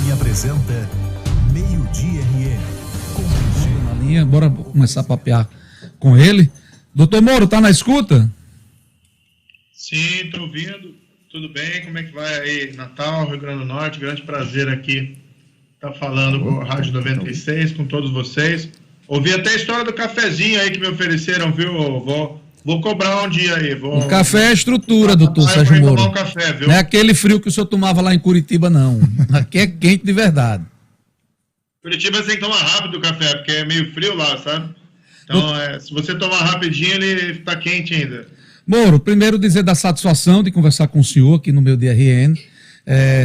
RN apresenta Meio-Dia RN. Na linha, bora começar a papear com ele. Doutor Moro, tá na escuta? Sim, estou ouvindo. Tudo bem? Como é que vai aí? Natal, Rio Grande do Norte, grande prazer aqui estar falando com a Rádio 96, com todos vocês. Ouvi até a história do cafezinho aí que me ofereceram, viu? Vou cobrar um dia aí. O café é estrutura, doutor Sérgio Moro. Tomar um café, viu? Não é aquele frio que o senhor tomava lá em Curitiba, não. Aqui é quente de verdade. Curitiba você tem que tomar rápido o café, porque é meio frio lá, sabe? Então, se você tomar rapidinho, ele está quente ainda. Moro, primeiro dizer da satisfação de conversar com o senhor aqui no Meio-Dia RN.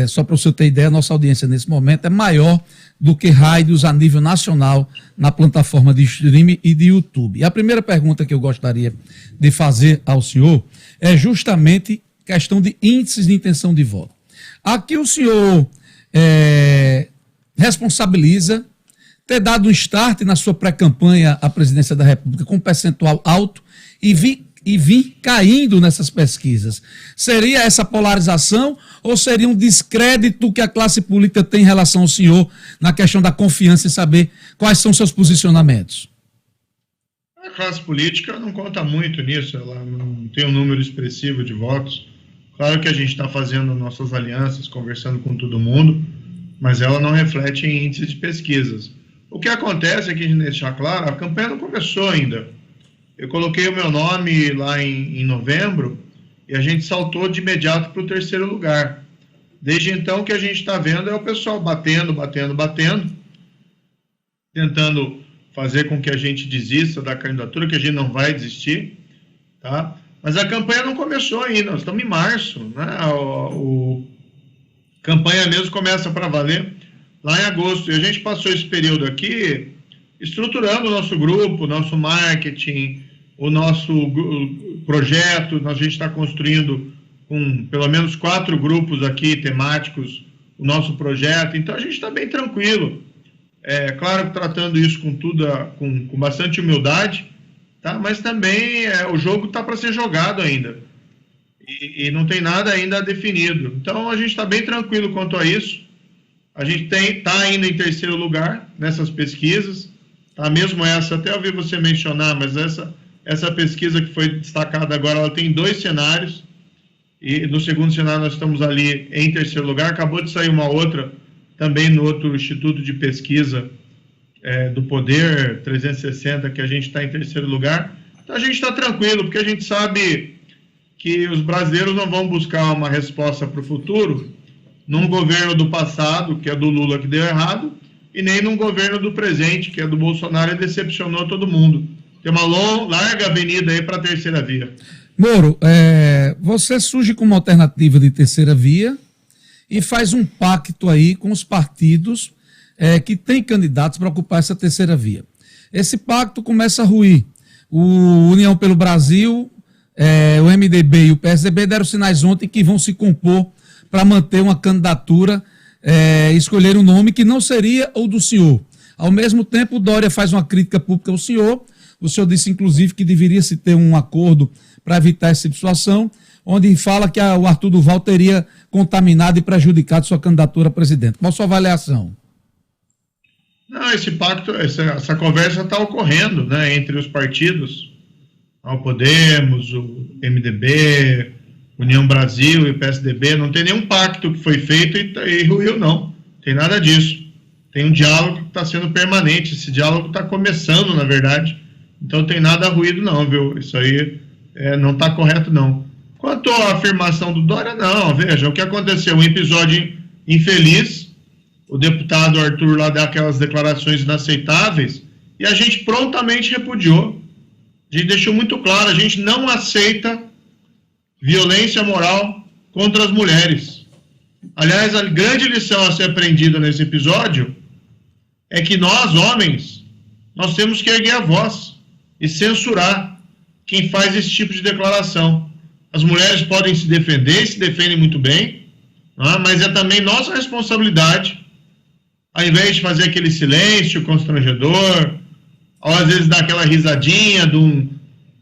Só para o senhor ter ideia, a nossa audiência nesse momento é maior do que rádios a nível nacional na plataforma de streaming e de YouTube. E a primeira pergunta que eu gostaria de fazer ao senhor é justamente questão de índices de intenção de voto. Aqui o senhor responsabiliza ter dado um start na sua pré-campanha à presidência da República com um percentual alto e vir caindo nessas pesquisas. Seria essa polarização ou seria um descrédito que a classe política tem em relação ao senhor na questão da confiança em saber quais são seus posicionamentos? A classe política não conta muito nisso, ela não tem um número expressivo de votos. Claro que a gente está fazendo nossas alianças, conversando com todo mundo, mas ela não reflete em índices de pesquisas. O que acontece é que, a gente deixar claro, a campanha não começou ainda. Eu coloquei o meu nome lá em novembro e a gente saltou de imediato para o terceiro lugar. Desde então, o que a gente está vendo é o pessoal batendo, tentando fazer com que a gente desista da candidatura, que a gente não vai desistir, tá? Mas a campanha não começou ainda, nós estamos em março, né? A campanha mesmo começa para valer lá em agosto. E a gente passou esse período aqui estruturando o nosso grupo, nosso marketing, o nosso projeto. A gente está construindo com pelo menos 4 grupos aqui temáticos o nosso projeto, então a gente está bem tranquilo. Claro que tratando isso com bastante humildade, tá? Mas também o jogo está para ser jogado ainda e não tem nada ainda definido. Então a gente está bem tranquilo quanto a isso. A gente está ainda em terceiro lugar nessas pesquisas. Tá, mesmo essa, até ouvi você mencionar, mas essa pesquisa que foi destacada agora, ela tem 2 cenários, e no segundo cenário nós estamos ali em terceiro lugar. Acabou de sair uma outra, também no outro Instituto de Pesquisa do Poder 360, que a gente está em terceiro lugar. Então a gente está tranquilo, porque a gente sabe que os brasileiros não vão buscar uma resposta para o futuro num governo do passado, que é do Lula, que deu errado, e nem num governo do presente, que é do Bolsonaro, e decepcionou todo mundo. Tem uma larga avenida aí para a terceira via. Moro, você surge como alternativa de terceira via e faz um pacto aí com os partidos que têm candidatos para ocupar essa terceira via. Esse pacto começa a ruir. O União pelo Brasil, o MDB e o PSDB deram sinais ontem que vão se compor para manter uma candidatura, escolher um nome que não seria o do senhor. Ao mesmo tempo, o Dória faz uma crítica pública ao senhor. O senhor disse, inclusive, que deveria se ter um acordo para evitar essa situação, onde fala que o Arthur Duval teria contaminado e prejudicado sua candidatura a presidente. Qual a sua avaliação? Não, esse pacto, essa conversa está ocorrendo, né, entre os partidos, o Podemos, o MDB, União Brasil e o PSDB. Não tem nenhum pacto que foi feito e ruiu, não. Tem nada disso. Tem um diálogo que está sendo permanente. Esse diálogo está começando, na verdade. Então não tem nada ruído, não, viu? Isso aí não está correto, não. Quanto à afirmação do Dória, não. Veja, o que aconteceu, um episódio infeliz, o deputado Arthur lá deu aquelas declarações inaceitáveis e a gente prontamente repudiou. A gente deixou muito claro, a gente não aceita violência moral contra as mulheres. Aliás, a grande lição a ser aprendida nesse episódio é que nós, homens, nós temos que erguer a voz e censurar quem faz esse tipo de declaração. As mulheres podem se defender e se defendem muito bem, mas é também nossa responsabilidade, ao invés de fazer aquele silêncio constrangedor, ou às vezes dar aquela risadinha de um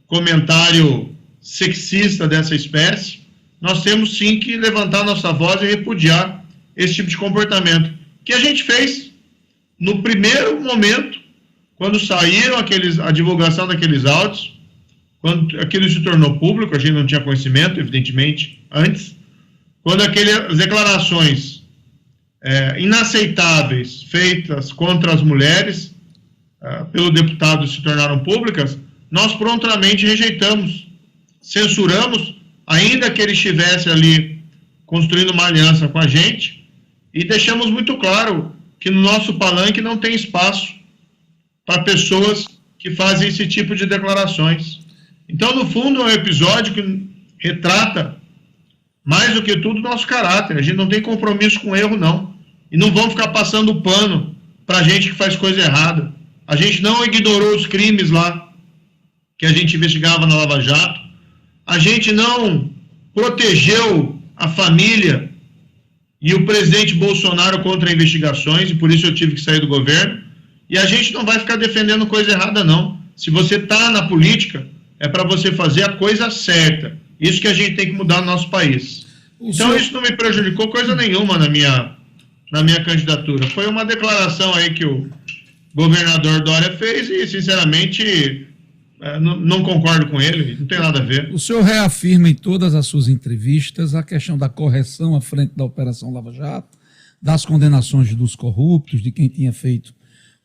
comentário sexista dessa espécie, nós temos sim que levantar nossa voz e repudiar esse tipo de comportamento. que a gente fez no primeiro momento, quando saíram a divulgação daqueles áudios, quando aquilo se tornou público, a gente não tinha conhecimento, evidentemente, antes, quando aquelas declarações inaceitáveis feitas contra as mulheres pelo deputado se tornaram públicas, nós prontamente rejeitamos, censuramos, ainda que ele estivesse ali construindo uma aliança com a gente, e deixamos muito claro que no nosso palanque não tem espaço para pessoas que fazem esse tipo de declarações. Então, no fundo, é um episódio que retrata, mais do que tudo, o nosso caráter. A gente não tem compromisso com erro, não. E não vamos ficar passando pano para gente que faz coisa errada. A gente não ignorou os crimes lá que a gente investigava na Lava Jato. A gente não protegeu a família e o presidente Bolsonaro contra investigações, e por isso eu tive que sair do governo. E a gente não vai ficar defendendo coisa errada, não. Se você está na política, é para você fazer a coisa certa. Isso que a gente tem que mudar no nosso país. Então, isso não me prejudicou coisa nenhuma na minha candidatura. Foi uma declaração aí que o governador Dória fez e, sinceramente, não concordo com ele, não tem nada a ver. O senhor reafirma em todas as suas entrevistas a questão da correção à frente da Operação Lava Jato, das condenações dos corruptos, de quem tinha feito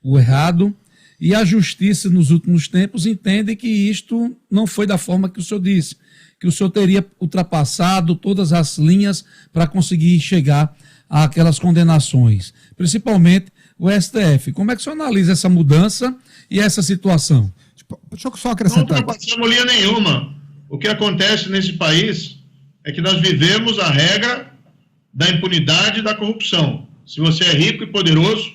o errado, e a justiça, nos últimos tempos, entende que isto não foi da forma que o senhor disse, que o senhor teria ultrapassado todas as linhas para conseguir chegar àquelas condenações, principalmente o STF. Como é que o senhor analisa essa mudança e essa situação? Deixa eu só acrescentar. Não ultrapassamos linha nenhuma. O que acontece nesse país é que nós vivemos a regra da impunidade e da corrupção. Se você é rico e poderoso,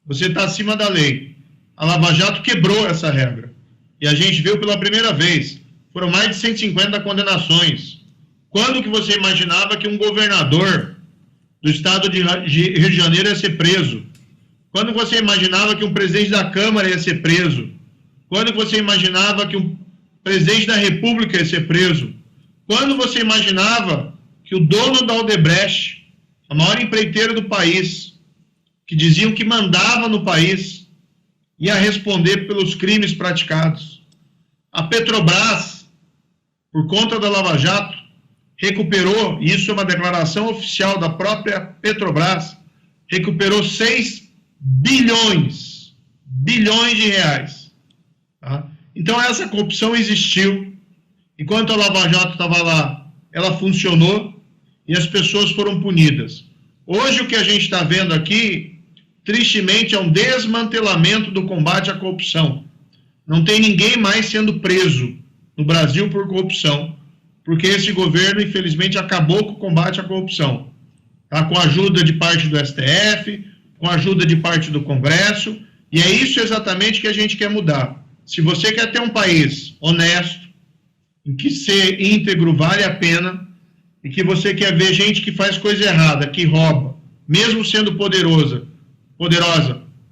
você está acima da lei. A Lava Jato quebrou essa regra. E a gente viu pela primeira vez. Foram mais de 150 condenações. Quando que você imaginava que um governador do estado de Rio de Janeiro ia ser preso? Quando você imaginava que um presidente da Câmara ia ser preso? Quando você imaginava que um presidente da República ia ser preso? Quando você imaginava que o dono da Odebrecht, a maior empreiteira do país, que diziam que mandava no país, ia responder pelos crimes praticados? A Petrobras, por conta da Lava Jato, recuperou, e isso é uma declaração oficial da própria Petrobras, recuperou 6 bilhões de reais. Tá? Então, essa corrupção existiu. Enquanto a Lava Jato estava lá, ela funcionou e as pessoas foram punidas. Hoje, o que a gente está vendo aqui, tristemente, é um desmantelamento do combate à corrupção. Não tem ninguém mais sendo preso no Brasil por corrupção, porque esse governo, infelizmente, acabou com o combate à corrupção. Tá? Com a ajuda de parte do STF, com a ajuda de parte do Congresso, e é isso exatamente que a gente quer mudar. Se você quer ter um país honesto, em que ser íntegro vale a pena, e que você quer ver gente que faz coisa errada, que rouba, mesmo sendo poderosa,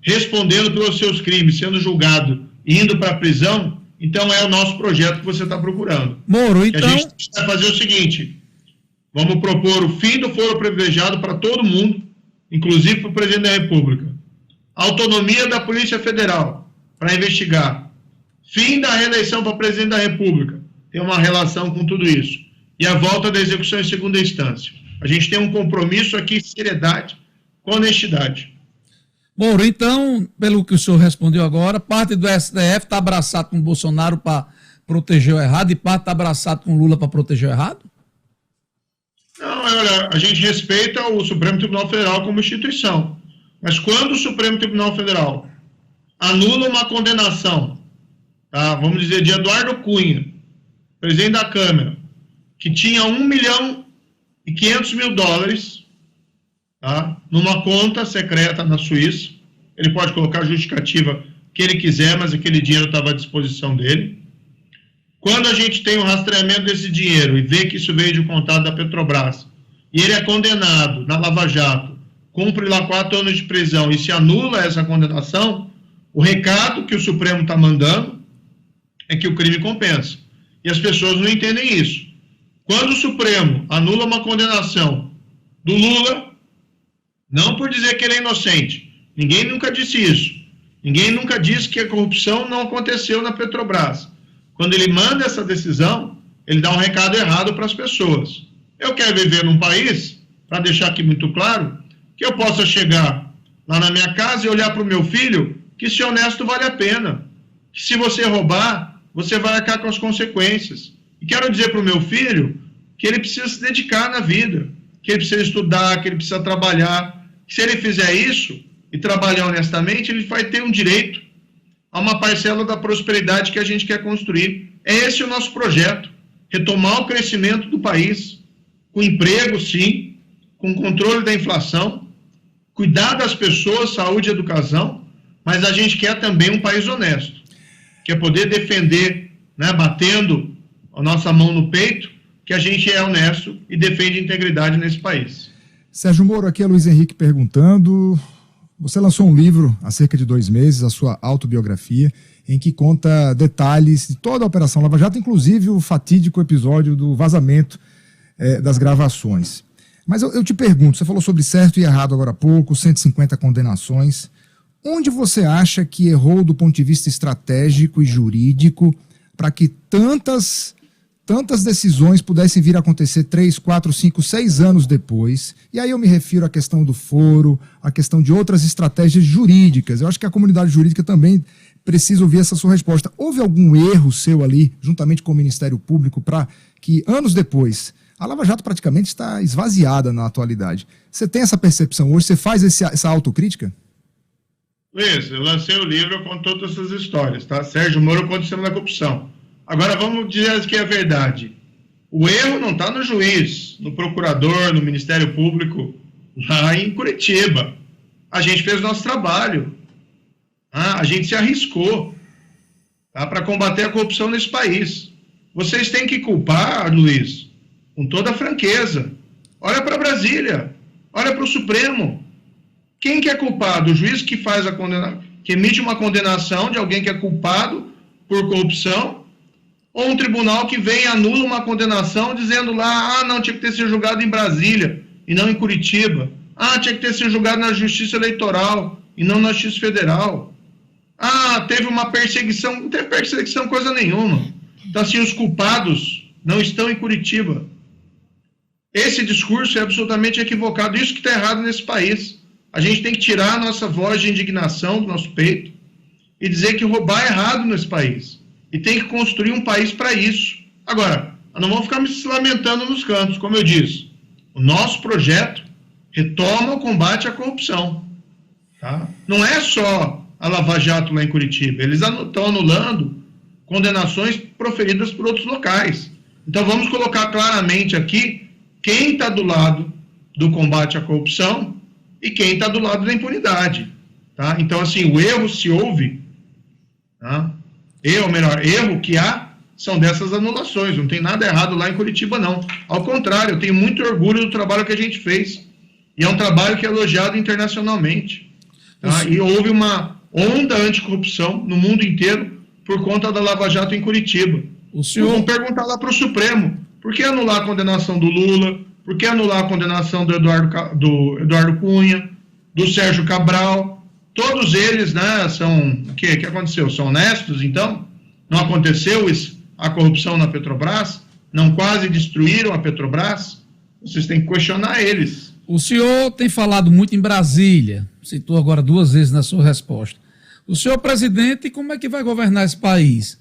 respondendo pelos seus crimes, sendo julgado e indo para a prisão, então é o nosso projeto que você está procurando. Moro, então... A gente vai fazer o seguinte, vamos propor o fim do foro privilegiado para todo mundo, inclusive para o presidente da República. Autonomia da Polícia Federal para investigar. Fim da reeleição para presidente da República. Tem uma relação com tudo isso. E a volta da execução em segunda instância. A gente tem um compromisso aqui, seriedade, com honestidade. Moro, então, pelo que o senhor respondeu agora, parte do STF está abraçado com o Bolsonaro para proteger o errado e parte está abraçado com o Lula para proteger o errado? Não, olha, a gente respeita o Supremo Tribunal Federal como instituição. Mas quando o Supremo Tribunal Federal anula uma condenação, tá, vamos dizer, de Eduardo Cunha, presidente da Câmara, que tinha $1.500.000, tá, numa conta secreta na Suíça, ele pode colocar a justificativa que ele quiser, mas aquele dinheiro estava à disposição dele. Quando a gente tem o rastreamento desse dinheiro e vê que isso veio de um contato da Petrobras, e ele é condenado na Lava Jato, cumpre lá 4 anos de prisão e se anula essa condenação, o recado que o Supremo está mandando é que o crime compensa. E as pessoas não entendem isso. Quando o Supremo anula uma condenação do Lula, Não por dizer que ele é inocente. Ninguém nunca disse isso. Ninguém nunca disse que a corrupção não aconteceu na Petrobras. Quando ele manda essa decisão, ele dá um recado errado para as pessoas. Eu quero viver num país, para deixar aqui muito claro, que eu possa chegar lá na minha casa e olhar para o meu filho, que ser honesto vale a pena. Que se você roubar, você vai arcar com as consequências. E quero dizer para o meu filho que ele precisa se dedicar na vida, que ele precisa estudar, que ele precisa trabalhar. Que se ele fizer isso e trabalhar honestamente, ele vai ter um direito a uma parcela da prosperidade que a gente quer construir. É esse o nosso projeto, retomar o crescimento do país, com emprego, sim, com controle da inflação, cuidar das pessoas, saúde e educação, mas a gente quer também um país honesto, que é poder defender, né, batendo a nossa mão no peito, que a gente é honesto e defende a integridade nesse país. Sérgio Moro, aqui é Luiz Henrique perguntando. Você lançou um livro há cerca de 2 meses, a sua autobiografia, em que conta detalhes de toda a Operação Lava Jato, inclusive o fatídico episódio do vazamento das gravações. Mas eu te pergunto, você falou sobre certo e errado agora há pouco, 150 condenações. Onde você acha que errou do ponto de vista estratégico e jurídico para que tantas decisões pudessem vir a acontecer 3, 4, 5, 6 anos depois? E aí eu me refiro à questão do foro, à questão de outras estratégias jurídicas. Eu acho que a comunidade jurídica também precisa ouvir essa sua resposta. Houve algum erro seu ali, juntamente com o Ministério Público, para que anos depois a Lava Jato praticamente está esvaziada na atualidade? Você tem essa percepção hoje? Você faz essa autocrítica? Luiz, eu lancei o livro, eu conto todas essas histórias, tá? Sérgio Moro acontecendo na corrupção. Agora vamos dizer que é verdade. O erro não está no juiz, no procurador, no Ministério Público, lá em Curitiba. A gente fez o nosso trabalho. A gente se arriscou, tá, para combater a corrupção nesse país. Vocês têm que culpar, Luiz, com toda a franqueza. Olha para Brasília, olha para o Supremo. Quem que é culpado? O juiz que faz que emite uma condenação de alguém que é culpado por corrupção, ou um tribunal que vem e anula uma condenação dizendo lá, não, tinha que ter sido julgado em Brasília e não em Curitiba. Tinha que ter sido julgado na Justiça Eleitoral e não na Justiça Federal. Teve uma perseguição. Não teve perseguição coisa nenhuma. Então, assim, os culpados não estão em Curitiba. Esse discurso é absolutamente equivocado. Isso que está errado nesse país. A gente tem que tirar a nossa voz de indignação do nosso peito e dizer que roubar é errado nesse país. E tem que construir um país para isso. Agora, não vamos ficar se lamentando nos cantos, como eu disse. O nosso projeto retoma o combate à corrupção. Tá? Não é só a Lava Jato lá em Curitiba. Eles estão anulando condenações proferidas por outros locais. Então vamos colocar claramente aqui quem está do lado do combate à corrupção e quem está do lado da impunidade. Tá? Então, assim, o erro se houve, tá? Erro que há são dessas anulações. Não tem nada errado lá em Curitiba, não. Ao contrário, eu tenho muito orgulho do trabalho que a gente fez. E é um trabalho que é elogiado internacionalmente. Tá? E houve uma onda anticorrupção no mundo inteiro por conta da Lava Jato em Curitiba. Vamos perguntar lá para o Supremo, por que anular a condenação do Lula? Por que anular a condenação do Eduardo Cunha, do Sérgio Cabral? Todos eles, né, são... O que aconteceu? São honestos, então? Não aconteceu a corrupção na Petrobras? Não quase destruíram a Petrobras? Vocês têm que questionar eles. O senhor tem falado muito em Brasília, citou agora 2 vezes na sua resposta. O senhor presidente, como é que vai governar esse país?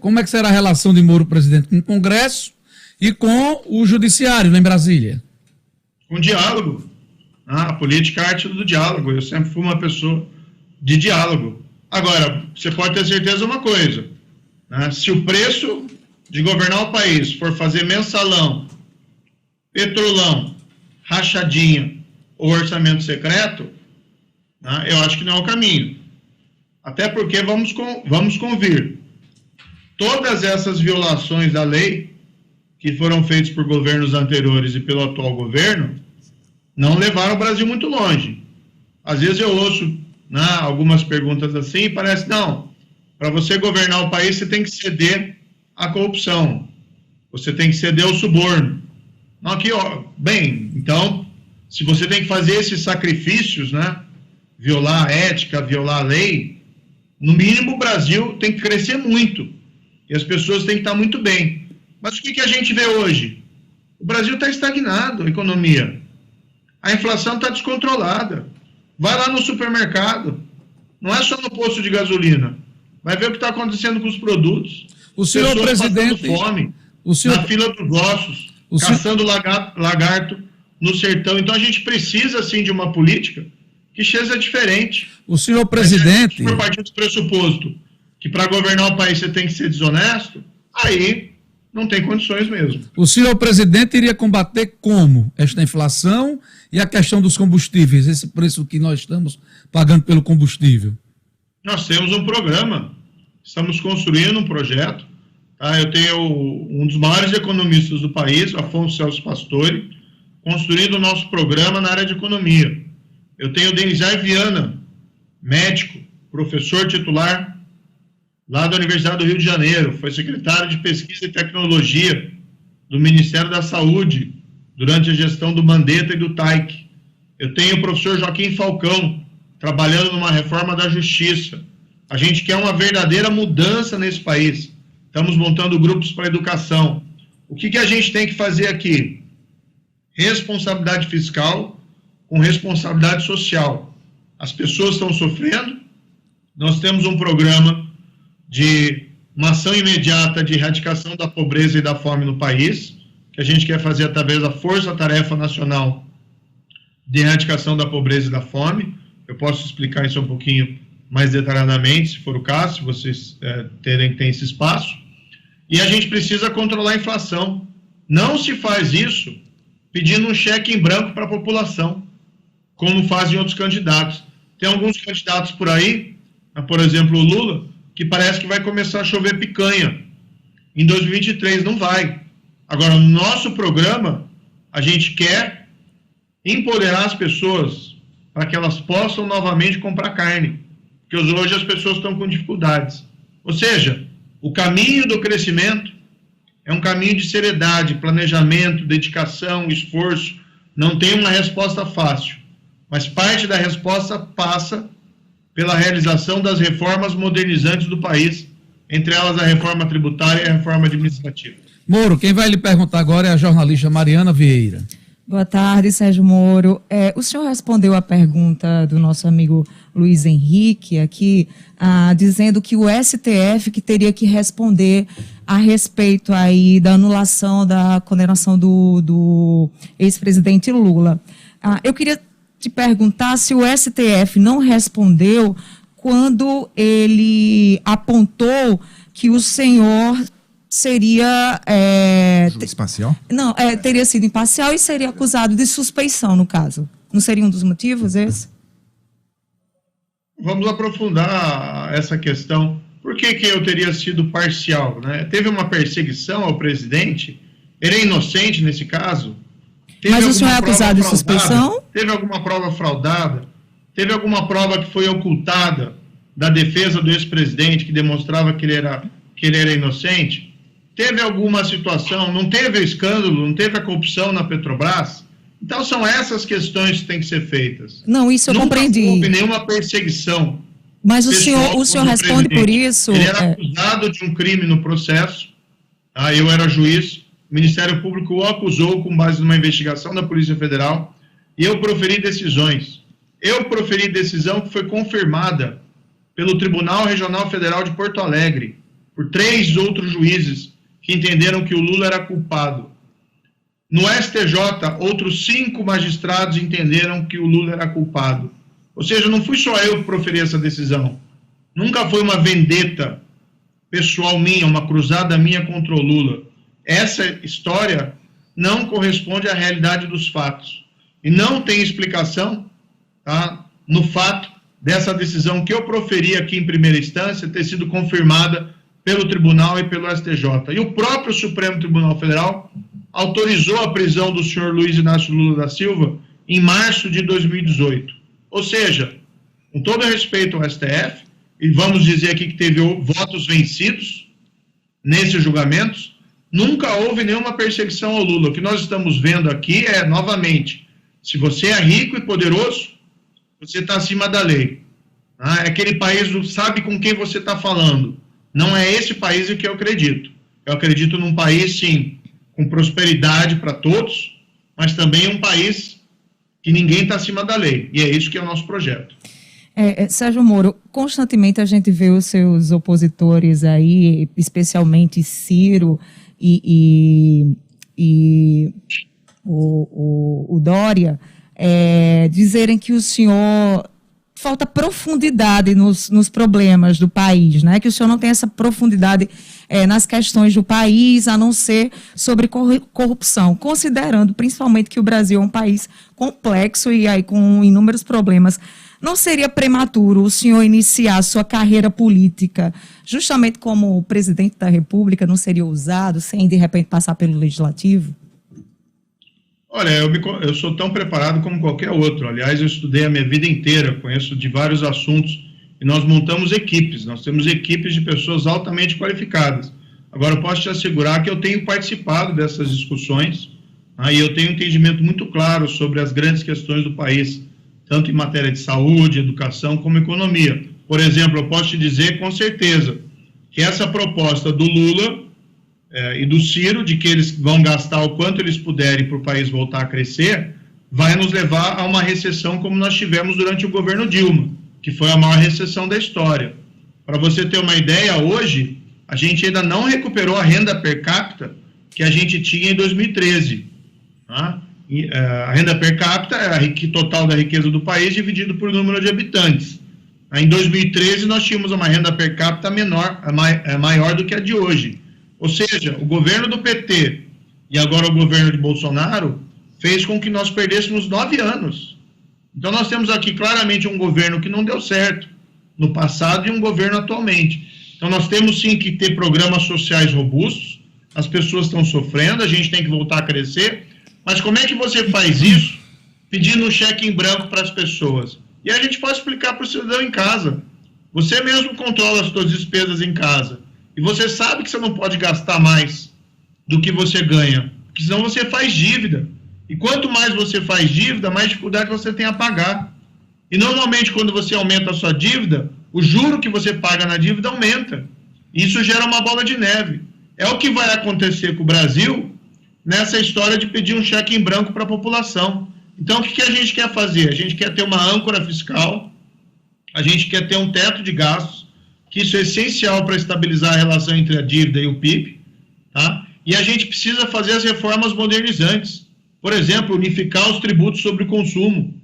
Como é que será a relação de Moro, presidente, com o Congresso e com o Judiciário lá em Brasília? Com diálogo. A política é a arte do diálogo. Eu sempre fui uma pessoa de diálogo. Agora, você pode ter certeza de uma coisa, né? Se o preço de governar o país for fazer mensalão, petrolão, rachadinha ou orçamento secreto, né, eu acho que não é o caminho. Até porque, vamos convir, todas essas violações da lei que foram feitas por governos anteriores e pelo atual governo não levaram o Brasil muito longe. Às vezes eu ouço, né, algumas perguntas assim e parece, não, para você governar o país você tem que ceder à corrupção, você tem que ceder ao suborno. Não, aqui, bem, então, se você tem que fazer esses sacrifícios, né, violar a ética, violar a lei, no mínimo o Brasil tem que crescer muito e as pessoas têm que estar muito bem. Mas o que a gente vê hoje? O Brasil está estagnado, a economia. A inflação está descontrolada. Vai lá no supermercado, não é só no posto de gasolina, vai ver o que está acontecendo com os produtos. O senhor presidente... fome, na fila dos ossos, caçando lagarto no sertão. Então a gente precisa, sim, de uma política que seja diferente. O senhor presidente... Se for partir do pressuposto que para governar o país você tem que ser desonesto, aí não tem condições mesmo. O senhor presidente iria combater como esta inflação e a questão dos combustíveis, esse preço que nós estamos pagando pelo combustível? Nós temos um programa, estamos construindo um projeto. Tá? Eu tenho um dos maiores economistas do país, Afonso Celso Pastore, construindo o nosso programa na área de economia. Eu tenho o Denizar Viana, médico, professor titular lá da Universidade do Rio de Janeiro, foi secretário de Pesquisa e Tecnologia do Ministério da Saúde durante a gestão do Mandetta e do Taik. Eu tenho o professor Joaquim Falcão, trabalhando numa reforma da Justiça. A gente quer uma verdadeira mudança nesse país. Estamos montando grupos para educação. O que a gente tem que fazer aqui? Responsabilidade fiscal com responsabilidade social. As pessoas estão sofrendo, nós temos um programa de uma ação imediata de erradicação da pobreza e da fome no país, que a gente quer fazer através da Força Tarefa Nacional de Erradicação da Pobreza e da Fome. Eu posso explicar isso um pouquinho mais detalhadamente, se for o caso, se vocês têm esse espaço. E a gente precisa controlar a inflação. Não se faz isso pedindo um cheque em branco para a população, como fazem outros candidatos. Tem alguns candidatos por aí, por exemplo, o Lula, que parece que vai começar a chover picanha. Em 2023 não vai. Agora, no nosso programa, a gente quer empoderar as pessoas para que elas possam novamente comprar carne, porque hoje as pessoas estão com dificuldades. Ou seja, o caminho do crescimento é um caminho de seriedade, planejamento, dedicação, esforço. Não tem uma resposta fácil, mas parte da resposta passa pela realização das reformas modernizantes do país, entre elas a reforma tributária e a reforma administrativa. Moro, quem vai lhe perguntar agora é a jornalista Mariana Vieira. Boa tarde, Sérgio Moro. O senhor respondeu a pergunta do nosso amigo Luiz Henrique aqui, dizendo que o STF que teria que responder a respeito aí da anulação da condenação do ex-presidente Lula. Eu queria te perguntar se o STF não respondeu quando ele apontou que o senhor seria... Juiz parcial? Não, teria sido imparcial e seria acusado de suspeição, no caso. Não seria um dos motivos esse? Vamos aprofundar essa questão. Por que eu teria sido parcial, né? Teve uma perseguição ao presidente? Ele é inocente nesse caso? Mas o senhor é acusado de suspeição? Teve alguma prova fraudada? Teve alguma prova que foi ocultada da defesa do ex-presidente que demonstrava que ele era inocente? Teve alguma situação? Não teve o escândalo? Não teve a corrupção na Petrobras? Então são essas questões que têm que ser feitas. Não, isso eu compreendi. Não houve nenhuma perseguição. Mas o senhor responde por isso? Ele era acusado de um crime no processo. Eu era juiz. O Ministério Público o acusou com base numa investigação da Polícia Federal e eu proferi decisões. Eu proferi decisão que foi confirmada pelo Tribunal Regional Federal de Porto Alegre, por 3 outros juízes que entenderam que o Lula era culpado. No STJ, outros 5 magistrados entenderam que o Lula era culpado. Ou seja, não fui só eu que proferi essa decisão. Nunca foi uma vendetta pessoal minha, uma cruzada minha contra o Lula. Essa história não corresponde à realidade dos fatos. E não tem explicação, no fato dessa decisão que eu proferi aqui em primeira instância ter sido confirmada pelo Tribunal e pelo STJ. E o próprio Supremo Tribunal Federal autorizou a prisão do senhor Luiz Inácio Lula da Silva em março de 2018. Ou seja, com todo respeito ao STF, e vamos dizer aqui que teve votos vencidos nesses julgamentos, nunca houve nenhuma perseguição ao Lula. O que nós estamos vendo aqui é, novamente, Se você é rico e poderoso, você está acima da lei. É aquele país do sabe com quem você está falando. Não é esse país em que eu acredito. Eu acredito num país, sim, com prosperidade para todos, mas também um país que ninguém está acima da lei. E é isso que é o nosso projeto. Sérgio Moro, constantemente a gente vê os seus opositores aí, especialmente Ciro e o Dória, dizerem que o senhor falta profundidade nos problemas do país, né? Que o senhor não tem essa profundidade nas questões do país, a não ser sobre corrupção, considerando principalmente que o Brasil é um país complexo e aí com inúmeros problemas. Não seria prematuro o senhor iniciar a sua carreira política justamente como presidente da República? Não seria ousado, sem de repente passar pelo Legislativo? Olha, eu sou tão preparado como qualquer outro. Aliás, eu estudei a minha vida inteira, conheço de vários assuntos e nós montamos equipes. Nós temos equipes de pessoas altamente qualificadas. Agora, eu posso te assegurar que eu tenho participado dessas discussões e eu tenho um entendimento muito claro sobre as grandes questões do país, tanto em matéria de saúde, educação, como economia. Por exemplo, eu posso te dizer com certeza que essa proposta do Lula e do Ciro, de que eles vão gastar o quanto eles puderem para o país voltar a crescer, vai nos levar a uma recessão como nós tivemos durante o governo Dilma, que foi a maior recessão da história. Para você ter uma ideia, hoje, a gente ainda não recuperou a renda per capita que a gente tinha em 2013. Tá? A renda per capita é a total da riqueza do país dividido por número de habitantes. Em 2013, nós tínhamos uma renda per capita maior do que a de hoje. Ou seja, o governo do PT e agora o governo de Bolsonaro fez com que nós perdêssemos 9 anos. Então, nós temos aqui claramente um governo que não deu certo no passado e um governo atualmente. Então, nós temos sim que ter programas sociais robustos, as pessoas estão sofrendo, a gente tem que voltar a crescer, mas como é que você faz isso pedindo um cheque em branco para as pessoas? E a gente pode explicar para o cidadão em casa. Você mesmo controla as suas despesas em casa. E você sabe que você não pode gastar mais do que você ganha, porque senão você faz dívida. E quanto mais você faz dívida, mais dificuldade você tem a pagar. E normalmente quando você aumenta a sua dívida, o juro que você paga na dívida aumenta. E isso gera uma bola de neve. É o que vai acontecer com o Brasil nessa história de pedir um cheque em branco para a população. Então, o que a gente quer fazer? A gente quer ter uma âncora fiscal, a gente quer ter um teto de gastos, que isso é essencial para estabilizar a relação entre a dívida e o PIB, tá? E a gente precisa fazer as reformas modernizantes. Por exemplo, unificar os tributos sobre o consumo.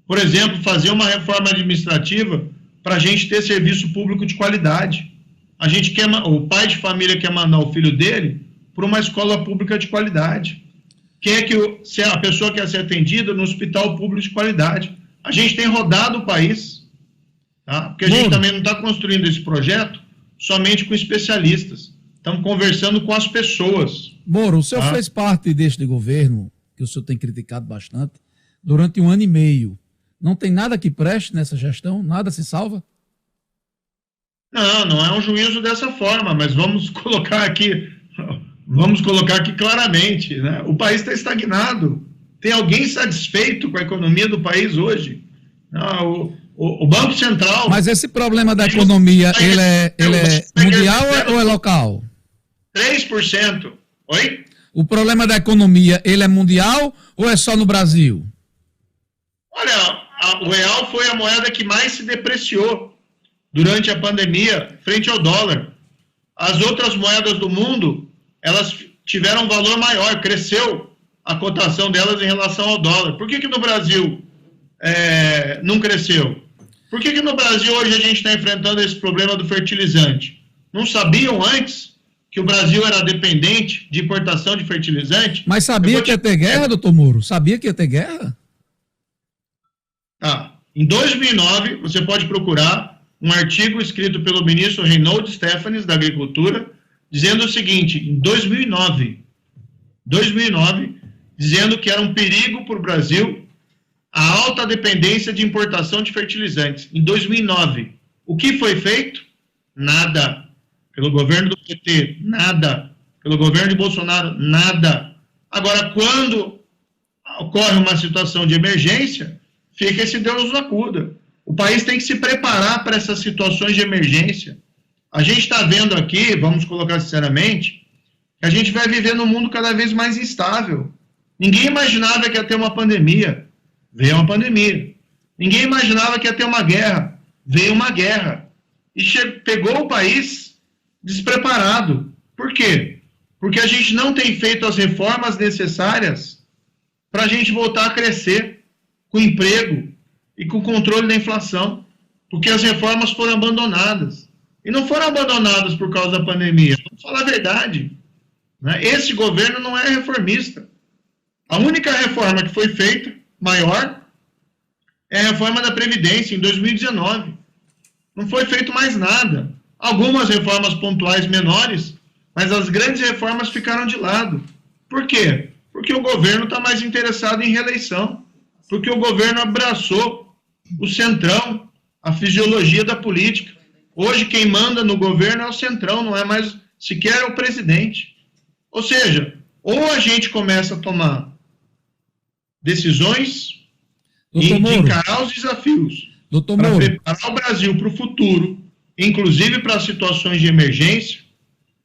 Por exemplo, fazer uma reforma administrativa para a gente ter serviço público de qualidade. A gente quer, o pai de família quer mandar o filho dele para uma escola pública de qualidade. Quer que se a pessoa quer ser atendida no hospital público de qualidade. A gente tem rodado o país, tá? Porque a gente também não está construindo esse projeto somente com especialistas. Estamos conversando com as pessoas. Moro, o senhor fez parte deste governo, que o senhor tem criticado bastante, durante 1 ano e meio. Não tem nada que preste nessa gestão? Nada se salva? Não, não é um juízo dessa forma, mas vamos colocar aqui claramente, né? O país está estagnado. Tem alguém satisfeito com a economia do país hoje? Não, o Banco Central... Mas esse problema da economia, ele é mundial ou é local? 3%. Oi? O problema da economia, ele é mundial ou é só no Brasil? Olha, o real foi a moeda que mais se depreciou durante a pandemia, frente ao dólar. As outras moedas do mundo, elas tiveram um valor maior, cresceu a cotação delas em relação ao dólar. Por que no Brasil não cresceu? Por que no Brasil hoje a gente está enfrentando esse problema do fertilizante? Não sabiam antes que o Brasil era dependente de importação de fertilizante? Mas sabia que ia ter guerra, doutor Moro? Sabia que ia ter guerra? Tá. Em 2009, você pode procurar um artigo escrito pelo ministro Reinaldo Stefanes, da Agricultura, dizendo o seguinte, em 2009, dizendo que era um perigo para o Brasil a alta dependência de importação de fertilizantes. Em 2009, o que foi feito? Nada. Pelo governo do PT, nada. Pelo governo de Bolsonaro, nada. Agora, quando ocorre uma situação de emergência, fica esse Deus nos acuda. O país tem que se preparar para essas situações de emergência. A gente está vendo aqui, vamos colocar sinceramente, que a gente vai viver num mundo cada vez mais instável. Ninguém imaginava que ia ter uma pandemia. Veio uma pandemia. Ninguém imaginava que ia ter uma guerra. Veio uma guerra. E pegou o país despreparado. Por quê? Porque a gente não tem feito as reformas necessárias para a gente voltar a crescer com emprego e com controle da inflação. Porque as reformas foram abandonadas. E não foram abandonadas por causa da pandemia. Vamos falar a verdade. Né? Esse governo não é reformista. A única reforma que foi feita, maior, é a reforma da Previdência, em 2019. Não foi feito mais nada. Algumas reformas pontuais menores, mas as grandes reformas ficaram de lado. Por quê? Porque o governo está mais interessado em reeleição. Porque o governo abraçou o centrão, a fisiologia da política. Hoje quem manda no governo é o centrão, não é mais sequer o presidente. Ou seja, ou a gente começa a tomar decisões e de encarar os desafios para preparar o Brasil para o futuro, inclusive para situações de emergência,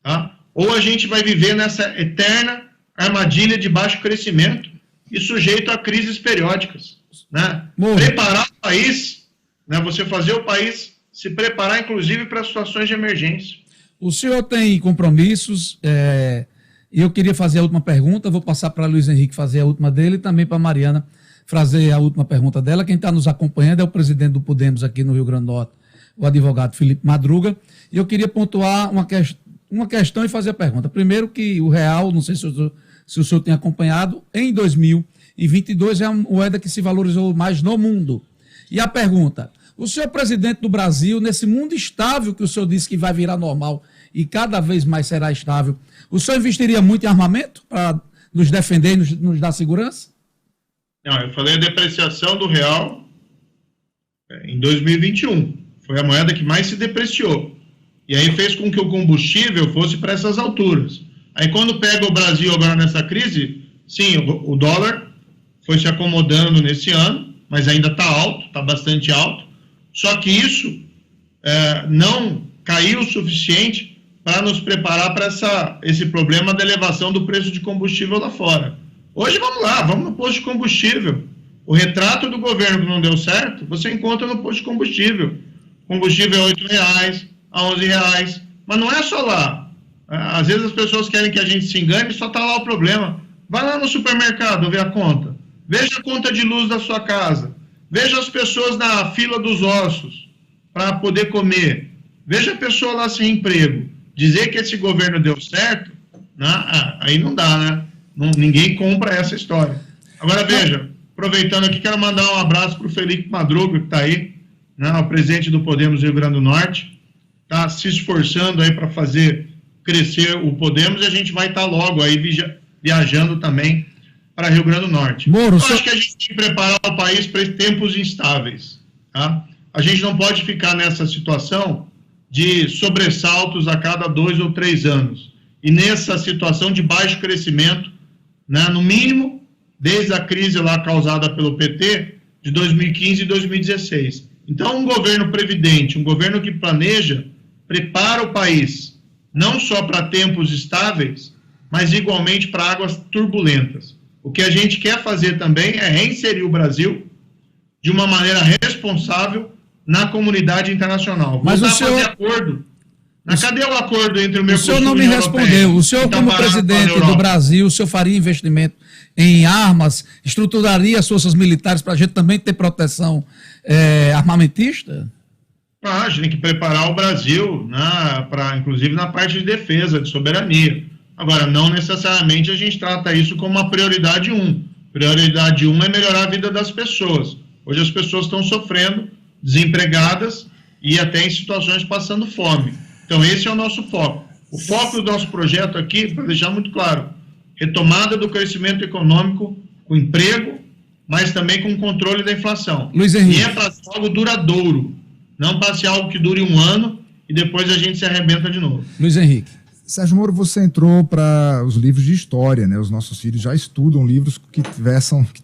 tá? Ou a gente vai viver nessa eterna armadilha de baixo crescimento e sujeito a crises periódicas. Né? Preparar o país, né? Você fazer o país se preparar, inclusive, para situações de emergência. O senhor tem compromissos, e eu queria fazer a última pergunta, vou passar para Luiz Henrique fazer a última dele e também para a Mariana fazer a última pergunta dela. Quem está nos acompanhando é o presidente do Podemos aqui no Rio Grande do Norte, o advogado Felipe Madruga, e eu queria pontuar uma questão e fazer a pergunta. Primeiro que o real, não sei se o senhor tem acompanhado, em 2022 é a moeda que se valorizou mais no mundo. E a pergunta: o senhor presidente do Brasil, nesse mundo estável que o senhor disse que vai virar normal e cada vez mais será estável, o senhor investiria muito em armamento para nos defender e nos dar segurança? Não, eu falei a depreciação do real em 2021. Foi a moeda que mais se depreciou. E aí fez com que o combustível fosse para essas alturas. Aí quando pega o Brasil agora nessa crise, sim, o dólar foi se acomodando nesse ano, mas ainda está alto, está bastante alto. Só que isso não caiu o suficiente para nos preparar para esse problema da elevação do preço de combustível lá fora. Hoje vamos lá, vamos no posto de combustível. O retrato do governo que não deu certo, você encontra no posto de combustível. Combustível é R$8, a R$11, mas não é só lá. Às vezes as pessoas querem que a gente se engane e só está lá o problema. Vai lá no supermercado ver a conta. Veja a conta de luz da sua casa. Veja as pessoas na fila dos ossos para poder comer. Veja a pessoa lá sem emprego. Dizer que esse governo deu certo, né? Aí não dá, né? Ninguém compra essa história. Agora veja, aproveitando aqui, quero mandar um abraço para o Felipe Madruga, que está aí, né? O presidente do Podemos Rio Grande do Norte. Está se esforçando aí para fazer crescer o Podemos e a gente vai estar logo aí viajando também para Rio Grande do Norte. Moro, eu acho que a gente tem que preparar o país para tempos instáveis. Tá? A gente não pode ficar nessa situação de sobressaltos a cada 2 ou 3 anos. E nessa situação de baixo crescimento, né, no mínimo, desde a crise lá causada pelo PT, de 2015 e 2016. Então, um governo previdente, um governo que planeja, prepara o país, não só para tempos estáveis, mas igualmente para águas turbulentas. O que a gente quer fazer também é reinserir o Brasil de uma maneira responsável na comunidade internacional. Mas o senhor... fazer acordo. Cadê o acordo entre o Mercosul e a União Europeia? O senhor não me respondeu. O senhor, como presidente do Brasil, o senhor faria investimento em armas, estruturaria as forças militares para a gente também ter proteção armamentista? A gente tem que preparar o Brasil, né, inclusive na parte de defesa, de soberania. Agora, não necessariamente a gente trata isso como uma prioridade 1. Prioridade 1 é melhorar a vida das pessoas. Hoje as pessoas estão sofrendo, desempregadas e até em situações passando fome. Então esse é o nosso foco. O foco do nosso projeto aqui, para deixar muito claro, retomada do crescimento econômico com emprego, mas também com controle da inflação. Luiz Henrique. E é para ser algo duradouro, não para ser algo que dure 1 ano e depois a gente se arrebenta de novo. Luiz Henrique. Sérgio Moro, você entrou para os livros de história, né? Os nossos filhos já estudam livros que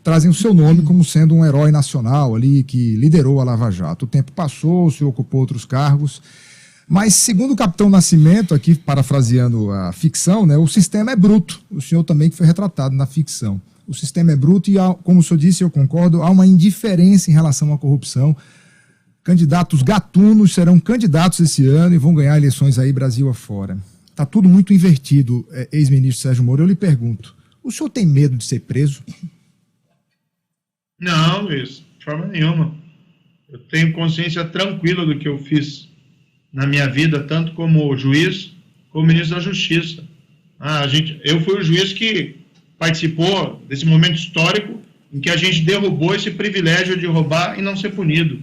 trazem o seu nome como sendo um herói nacional ali, que liderou a Lava Jato. O tempo passou, o senhor ocupou outros cargos, mas segundo o capitão Nascimento, aqui parafraseando a ficção, né? O sistema é bruto. O senhor também que foi retratado na ficção. O sistema é bruto e, como o senhor disse, eu concordo, há uma indiferença em relação à corrupção. Candidatos gatunos serão candidatos esse ano e vão ganhar eleições aí Brasil afora. Está tudo muito invertido, ex-ministro Sérgio Moro. Eu lhe pergunto, o senhor tem medo de ser preso? Não, Luiz, de forma nenhuma. Eu tenho consciência tranquila do que eu fiz na minha vida, tanto como juiz, como ministro da Justiça. Eu fui o juiz que participou desse momento histórico em que a gente derrubou esse privilégio de roubar e não ser punido.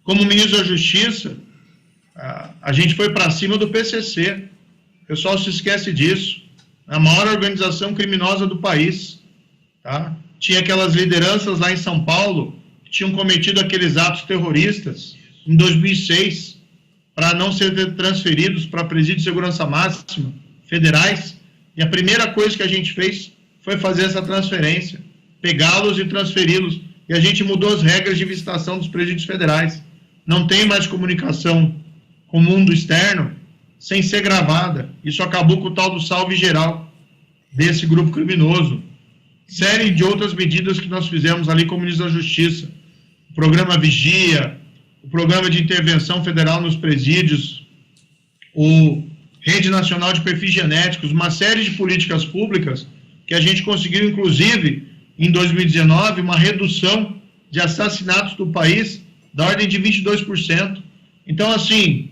Como ministro da Justiça, a gente foi para cima do PCC. O pessoal se esquece disso. A maior organização criminosa do país. Tá? Tinha aquelas lideranças lá em São Paulo que tinham cometido aqueles atos terroristas em 2006 para não ser transferidos para presídio de segurança máxima federais. E a primeira coisa que a gente fez foi fazer essa transferência, pegá-los e transferi-los. E a gente mudou as regras de visitação dos presídios federais. Não tem mais comunicação com o mundo externo sem ser gravada. Isso acabou com o tal do salve geral desse grupo criminoso. Série de outras medidas que nós fizemos ali como ministro da Justiça. O programa Vigia, o programa de intervenção federal nos presídios, o Rede Nacional de Perfis Genéticos, uma série de políticas públicas que a gente conseguiu, inclusive, em 2019, uma redução de assassinatos do país da ordem de 22%. Então, assim,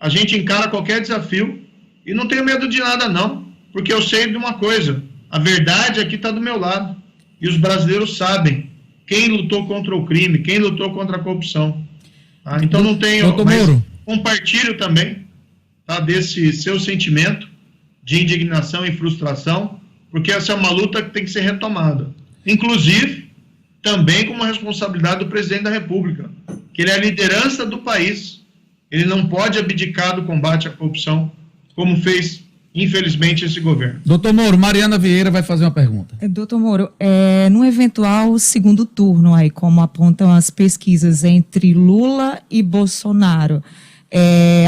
a gente encara qualquer desafio e não tenho medo de nada, não, porque eu sei de uma coisa, a verdade aqui está do meu lado e os brasileiros sabem quem lutou contra o crime, quem lutou contra a corrupção. Tá? Então não tenho, mas compartilho também, tá, desse seu sentimento de indignação e frustração, porque essa é uma luta que tem que ser retomada. Inclusive, também com uma responsabilidade do presidente da República, que ele é a liderança do país. Ele não pode abdicar do combate à corrupção, como fez, infelizmente, esse governo. Doutor Moro, Mariana Vieira vai fazer uma pergunta. Doutor Moro, no eventual segundo turno, aí, como apontam as pesquisas entre Lula e Bolsonaro,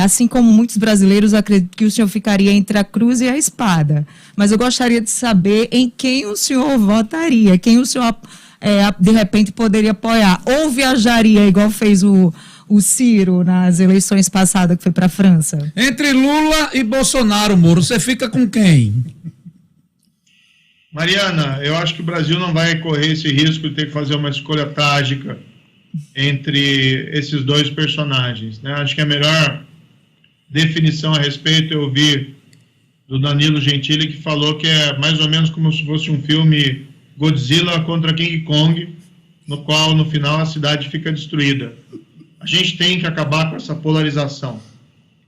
assim como muitos brasileiros, acredito que o senhor ficaria entre a cruz e a espada. Mas eu gostaria de saber em quem o senhor votaria, quem o senhor, de repente, poderia apoiar. Ou viajaria, igual fez o Ciro nas eleições passadas, que foi para a França? Entre Lula e Bolsonaro, Moro, você fica com quem? Mariana, eu acho que o Brasil não vai correr esse risco de ter que fazer uma escolha trágica entre esses dois personagens, né? Acho que a melhor definição a respeito eu ouvi do Danilo Gentili, que falou que é mais ou menos como se fosse um filme Godzilla contra King Kong, no qual no final a cidade fica destruída. A gente tem que acabar com essa polarização,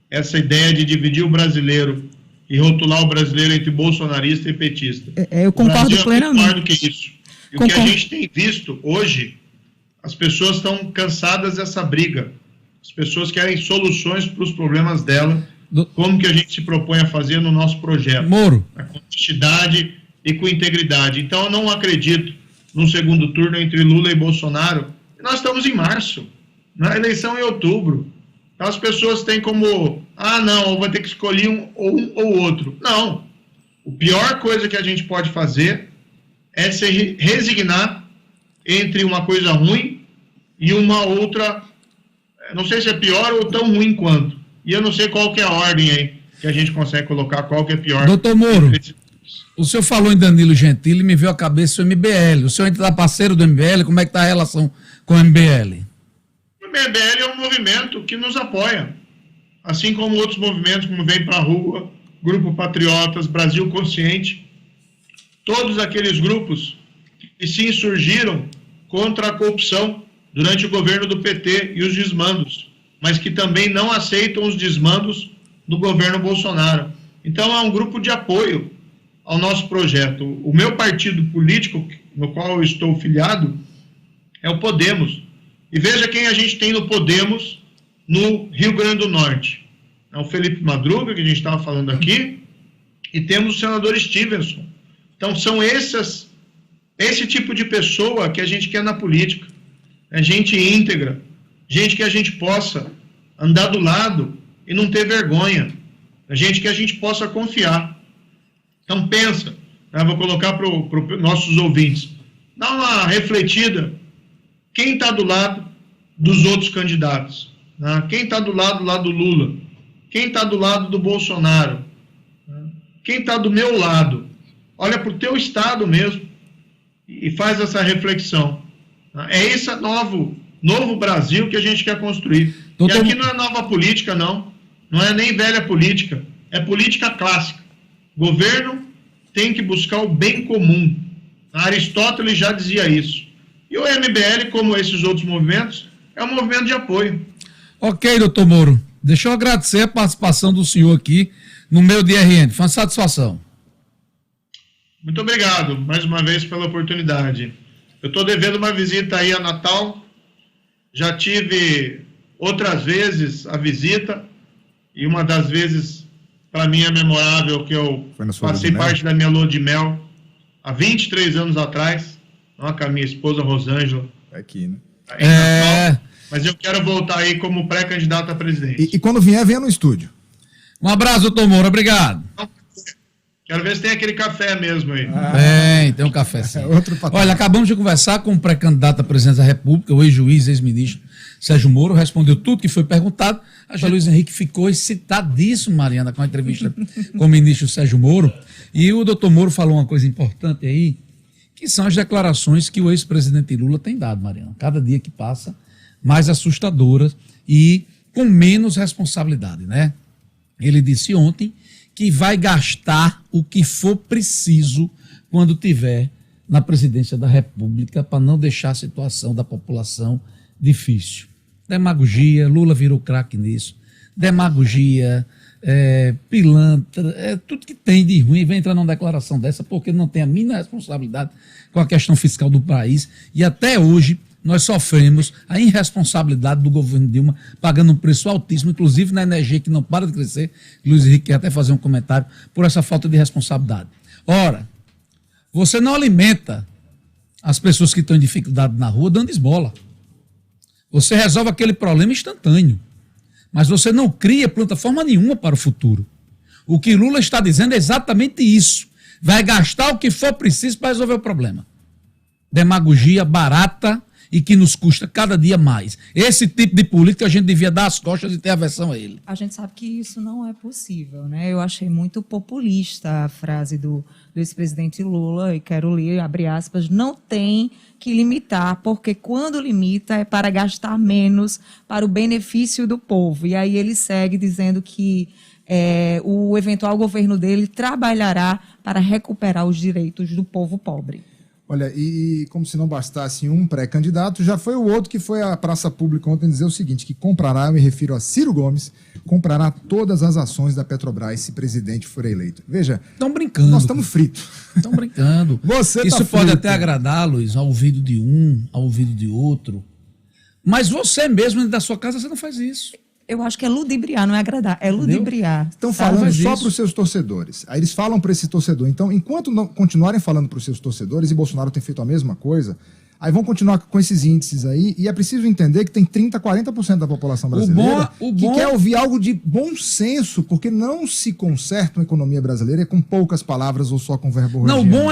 essa ideia de dividir o brasileiro e rotular o brasileiro entre bolsonarista e petista. Eu concordo plenamente. É maior do que isso. E o que a gente tem visto hoje, as pessoas estão cansadas dessa briga. As pessoas querem soluções para os problemas dela, como que a gente se propõe a fazer no nosso projeto. Moro. Com honestidade e com integridade. Então, eu não acredito num segundo turno entre Lula e Bolsonaro. Nós estamos em março. Na eleição em outubro. Então as pessoas têm como, não, vai ter que escolher um ou outro. Não. A pior coisa que a gente pode fazer é se resignar entre uma coisa ruim e uma outra, não sei se é pior ou tão ruim quanto. E eu não sei qual que é a ordem aí que a gente consegue colocar, qual que é pior. Doutor Moro, o senhor falou em Danilo Gentili, me veio à cabeça o MBL. O senhor ainda está parceiro do MBL? Como é que está a relação com o MBL? O MBL é um movimento que nos apoia, assim como outros movimentos, como Vem Pra Rua, Grupo Patriotas, Brasil Consciente, todos aqueles grupos que se insurgiram contra a corrupção durante o governo do PT e os desmandos, mas que também não aceitam os desmandos do governo Bolsonaro. Então é um grupo de apoio ao nosso projeto. O meu partido político, no qual eu estou filiado, é o Podemos. E veja quem a gente tem no Podemos no Rio Grande do Norte. É o Felipe Madruga, que a gente estava falando aqui, e temos o senador Stevenson. Então, são esse tipo de pessoa que a gente quer na política. É gente íntegra, gente que a gente possa andar do lado e não ter vergonha. É gente que a gente possa confiar. Então, pensa, né, vou colocar para os nossos ouvintes, dá uma refletida, quem está do lado dos outros candidatos? Né? Quem está do lado lá do Lula? Quem está do lado do Bolsonaro? Né? Quem está do meu lado? Olha para o teu estado mesmo e faz essa reflexão. É esse novo Brasil que a gente quer construir. Doutor... E aqui não é nova política, não. Não é nem velha política. É política clássica. Governo tem que buscar o bem comum. Aristóteles já dizia isso. E o MBL, como esses outros movimentos, é um movimento de apoio. Ok, doutor Moro. Deixa eu agradecer a participação do senhor aqui no meu DRN. Foi uma satisfação. Muito obrigado, mais uma vez, pela oportunidade. Eu estou devendo uma visita aí a Natal. Já tive outras vezes a visita. E uma das vezes, para mim, é memorável, que eu passei parte da minha lua de mel há 23 anos atrás, com a minha esposa Rosângela. Aqui, né? Natal, mas eu quero voltar aí como pré-candidato a presidente. E quando vier, venha no estúdio. Um abraço, doutor Moro. Obrigado. Quero ver se tem aquele café mesmo aí. Tem um café sim. Olha, Olha, acabamos de conversar com o pré-candidato à presidência da República, o ex-juiz, ex-ministro Sérgio Moro, respondeu tudo que foi perguntado. A Luiz Henrique ficou excitadíssimo, Mariana, com a entrevista com o ministro Sérgio Moro. E o doutor Moro falou uma coisa importante aí, que são as declarações que o ex-presidente Lula tem dado, Mariana. Cada dia que passa, mais assustadoras e com menos responsabilidade, né? Ele disse ontem que vai gastar o que for preciso quando tiver na presidência da República para não deixar a situação da população difícil. Demagogia, Lula virou craque nisso. Demagogia, pilantra, tudo que tem de ruim vem entrar numa declaração dessa porque não tem a mínima responsabilidade com a questão fiscal do país. E até hoje nós sofremos a irresponsabilidade do governo Dilma, pagando um preço altíssimo, inclusive na energia que não para de crescer. Luiz Henrique quer até fazer um comentário por essa falta de responsabilidade. Ora, você não alimenta as pessoas que estão em dificuldade na rua dando esmola. Você resolve aquele problema instantâneo, mas você não cria plataforma nenhuma para o futuro. O que Lula está dizendo é exatamente isso. Vai gastar o que for preciso para resolver o problema. Demagogia barata e que nos custa cada dia mais. Esse tipo de política a gente devia dar as costas e ter aversão a ele. A gente sabe que isso não é possível, né? Eu achei muito populista a frase do ex-presidente Lula, e quero ler, abre aspas, não tem que limitar, porque quando limita é para gastar menos para o benefício do povo. E aí ele segue dizendo que o eventual governo dele trabalhará para recuperar os direitos do povo pobre. Olha, e como se não bastasse um pré-candidato, já foi o outro que foi à praça pública ontem dizer o seguinte, que comprará, eu me refiro a Ciro Gomes, comprará todas as ações da Petrobras se presidente for eleito. Veja, estão brincando. Nós estamos fritos. Estão brincando. Isso pode até agradar, Luiz, ao ouvido de um, ao ouvido de outro, mas você mesmo dentro da sua casa, você não faz isso. Eu acho que é ludibriar, não é agradar, é ludibriar. Estão falando só para os seus torcedores. Aí eles falam para esse torcedor. Então, enquanto não continuarem falando para os seus torcedores, e Bolsonaro tem feito a mesma coisa, aí vão continuar com esses índices aí, e é preciso entender que tem 30%, 40% da população brasileira que quer ouvir algo de bom senso, porque não se conserta uma economia brasileira com poucas palavras ou só com verborragia. Não, o bom